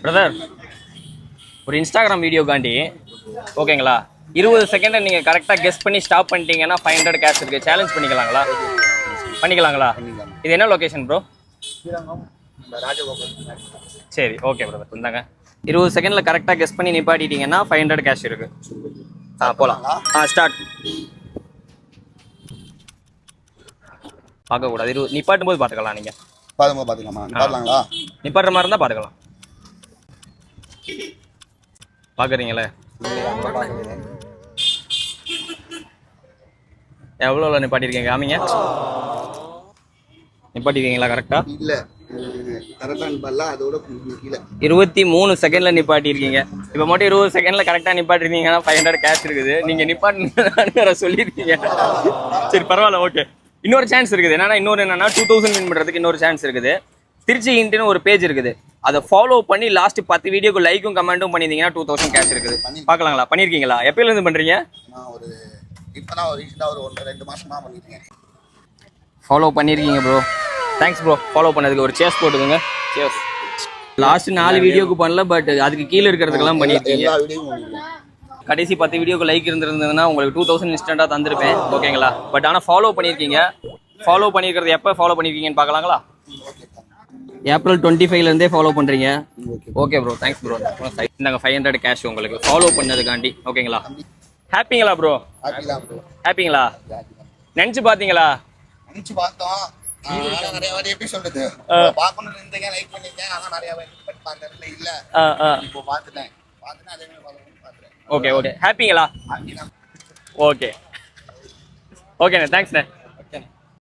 Brother ஒரு Instagram வீடியோக்காண்டி ஓகேங்களா 20 செகண்டை நீங்கள் கரெக்டாக கெஸ் பண்ணி ஸ்டாப் பண்ணிட்டீங்கன்னா 500 கேஷ் இருக்குது. சேலஞ்ச் பண்ணிக்கலாங்களா? பண்ணிக்கலாங்களா? இது என்ன லொக்கேஷன் ப்ரோ? சரி ஓகே பிரதர் இந்தாங்க. 20 செகண்டில் கரெக்டாக கெஸ் பண்ணி நிப்பாட்டிட்டீங்கன்னா 500 கேஷ் இருக்குது. போகலாம். ஸ்டார்ட். பார்க்கக்கூடாது. நிப்பாட்டும் போது பார்த்துக்கலாம். நீங்கள் பார்த்துக்கலாமா? நிப்பாட்டுற மாதிரி இருந்தால் பார்த்துக்கலாம். பார்க்குறீங்களே எவ்வளோ நிப்பாட்டிருக்கீங்க? காமிங்க. நிப்பாட்டிருக்கீங்களா கரெக்டாக? இல்லை, கரெக்டாக அதோட 23 செகண்டில் நிப்பாட்டிருக்கீங்க. இப்போ மட்டும் 20 செகண்டில் கரெக்டாக நிப்பாட்டிருக்கீங்கன்னா 500 கேஷ் இருக்குது. நீங்கள் நிப்பாட்டு சொல்லியிருக்கீங்க. சரி பரவாயில்ல, ஓகே. இன்னொரு சான்ஸ் இருக்குது. என்னன்னா 2000 வின் பண்ணுறதுக்கு இன்னொரு சான்ஸ் இருக்குது. திருச்சி ஹிண்ட்னு ஒரு பேஜ் இருக்குது. அதை ஃபாலோ பண்ணி லாஸ்ட் 10 வீடியோக்கு லைக்கும் கமெண்ட்டும் பண்ணியிருந்தீங்கன்னா 2000 கேஷ் இருக்குது. பார்க்கலாங்களா? பண்ணியிருக்கீங்களா? எப்பயிலேருந்து பண்ணுறீங்க? ஒரு 1-2 மாசமா பண்ணிருக்கேன். ஃபாலோ பண்ணியிருக்கீங்க ப்ரோ. தேங்க்ஸ் ப்ரோ ஃபாலோ பண்ணதுக்கு. ஒரு சேஸ் போட்டுக்கோங்க. சேஸ். லாஸ்ட் 4 வீடியோக்கு பண்ணல, பட் அதுக்கு கீழே இருக்கிறதுக்கெல்லாம் பண்ணியிருக்கீங்க. கடைசி 10 வீடியோக்கு லைக் இருந்திருந்ததுன்னா உங்களுக்கு 2000 இன்ஸ்டண்ட்டாக தந்திருப்பேன். ஓகேங்களா? பட் ஆனால் ஃபாலோ பண்ணியிருக்கீங்க. ஃபாலோ பண்ணியிருக்கிறது எப்போ ஃபாலோ பண்ணியிருக்கீங்கன்னு பார்க்கலாங்களா? ஏப்ரல் 25லேருந்தே ஃபாலோ பண்ணுறீங்க. Okay bro, thanks bro. இந்தாங்க 500 கேஷ் உங்களுக்கு ஃபாலோ பண்ணதுக்காண்டி. ஓகேங்களா? ஹாப்பிங்களா ப்ரோ? ஹாப்பிங்களா? நினச்சி பார்த்தீங்களா? நினைச்சு பார்த்தோம். நிறைய வாட்டி எப்படி சொல்றது, பார்க்கணும்னு இருந்தீங்க, லைக் பண்ணிருக்கேன். ஆனால் நிறைய வாட்டி பார்த்ததுல இல்லை. இப்போ பார்த்துட்டேன். அதே மாதிரி பார்த்துட்டேன். Okay okay. ஹாப்பிங்களா? ஓகே ஓகேண்ணே, தேங்க்ஸ்ண்ணே.